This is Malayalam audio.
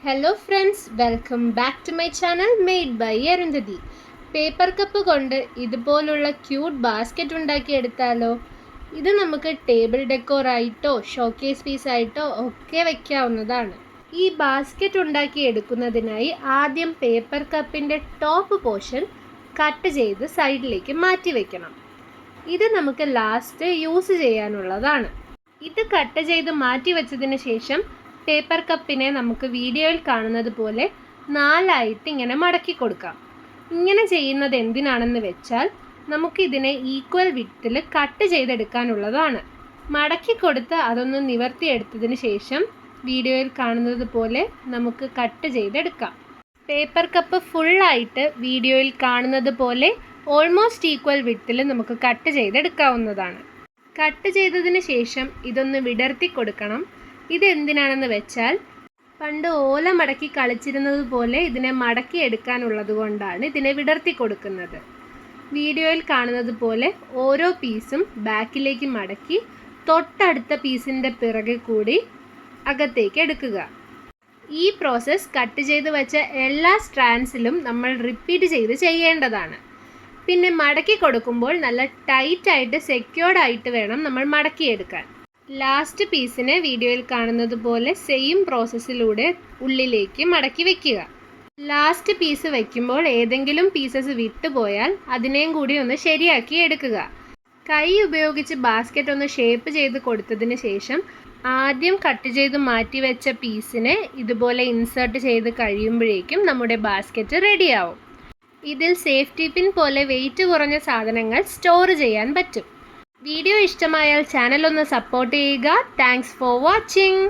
Hello friends, welcome back to my channel made by Arundhati. Paper cup കൊണ്ട് ഇതുപോലുള്ള ക്യൂട്ട് ബാസ്ക്കറ്റ് ഉണ്ടാക്കിയെടുത്താലോ? ഇത് നമുക്ക് ടേബിൾ ഡെക്കോറായിട്ടോ ഷോക്കേസ് പീസായിട്ടോ ഒക്കെ വയ്ക്കാവുന്നതാണ്. ഈ ബാസ്ക്കറ്റ് ഉണ്ടാക്കിയെടുക്കുന്നതിനായി ആദ്യം പേപ്പർ കപ്പിൻ്റെ ടോപ്പ് പോർഷൻ കട്ട് ചെയ്ത് സൈഡിലേക്ക് മാറ്റി വയ്ക്കണം. ഇത് നമുക്ക് ലാസ്റ്റ് യൂസ് ചെയ്യാനുള്ളതാണ്. ഇത് കട്ട് ചെയ്ത് മാറ്റി വെച്ചതിന് ശേഷം പേപ്പർ കപ്പിനെ നമുക്ക് വീഡിയോയിൽ കാണുന്നത് പോലെ 4ആയിട്ട് ഇങ്ങനെ മടക്കി കൊടുക്കാം. ഇങ്ങനെ ചെയ്യുന്നത് എന്തിനാണെന്ന് വെച്ചാൽ നമുക്ക് ഇതിനെ ഈക്വൽ വിഡ്ത്തിൽ കട്ട് ചെയ്തെടുക്കാനുള്ളതാണ്. മടക്കി കൊടുത്ത് അതൊന്ന് നിവർത്തിയെടുത്തതിന് ശേഷം വീഡിയോയിൽ കാണുന്നത് പോലെ നമുക്ക് കട്ട് ചെയ്തെടുക്കാം. പേപ്പർ കപ്പ് ഫുള്ളായിട്ട് വീഡിയോയിൽ കാണുന്നത് പോലെ ഓൾമോസ്റ്റ് ഈക്വൽ വിഡ്ത്തിൽ നമുക്ക് കട്ട് ചെയ്തെടുക്കാവുന്നതാണ്. കട്ട് ചെയ്തതിന് ശേഷം ഇതൊന്ന് വിടർത്തി കൊടുക്കണം. ഇതെന്തിനാണെന്ന് വെച്ചാൽ പണ്ട് ഓല മടക്കി കളിച്ചിരുന്നത് പോലെ ഇതിനെ മടക്കി എടുക്കാനുള്ളത് കൊണ്ടാണ് ഇതിനെ വിടർത്തി കൊടുക്കുന്നത്. വീഡിയോയിൽ കാണുന്നത് പോലെ ഓരോ പീസും ബാക്കിലേക്ക് മടക്കി തൊട്ടടുത്ത പീസിൻ്റെ പിറകെ കൂടി അകത്തേക്ക് എടുക്കുക. ഈ പ്രോസസ്സ് കട്ട് ചെയ്ത് വെച്ച എല്ലാ സ്ട്രാൻഡ്സിലും നമ്മൾ റിപ്പീറ്റ് ചെയ്ത് ചെയ്യേണ്ടതാണ്. പിന്നെ മടക്കി കൊടുക്കുമ്പോൾ നല്ല ടൈറ്റായിട്ട് സെക്യൂർഡായിട്ട് വേണം നമ്മൾ മടക്കിയെടുക്കാൻ. ലാസ്റ്റ് പീസിനെ വീഡിയോയിൽ കാണുന്നത് പോലെ സെയിം പ്രോസസ്സിലൂടെ ഉള്ളിലേക്ക് മടക്കി വയ്ക്കുക. ലാസ്റ്റ് പീസ് വയ്ക്കുമ്പോൾ ഏതെങ്കിലും പീസസ് വിട്ടുപോയാൽ അതിനെയും കൂടി ഒന്ന് ശരിയാക്കി എടുക്കുക. കൈ ഉപയോഗിച്ച് ബാസ്ക്കറ്റ് ഒന്ന് ഷേപ്പ് ചെയ്ത് കൊടുത്തതിന് ശേഷം ആദ്യം കട്ട് ചെയ്ത് മാറ്റി വെച്ച പീസിനെ ഇതുപോലെ ഇൻസേർട്ട് ചെയ്ത് കഴിയുമ്പോഴേക്കും നമ്മുടെ ബാസ്ക്കറ്റ് റെഡിയാവും. ഇതിൽ സേഫ്റ്റി പിൻ പോലെ വെയിറ്റ് കുറഞ്ഞ സാധനങ്ങൾ സ്റ്റോർ ചെയ്യാൻ പറ്റും. വീഡിയോ ഇഷ്ടമായാൽ ചാനൽ ഒന്ന് സപ്പോർട്ട് ചെയ്യുക. Thanks for watching.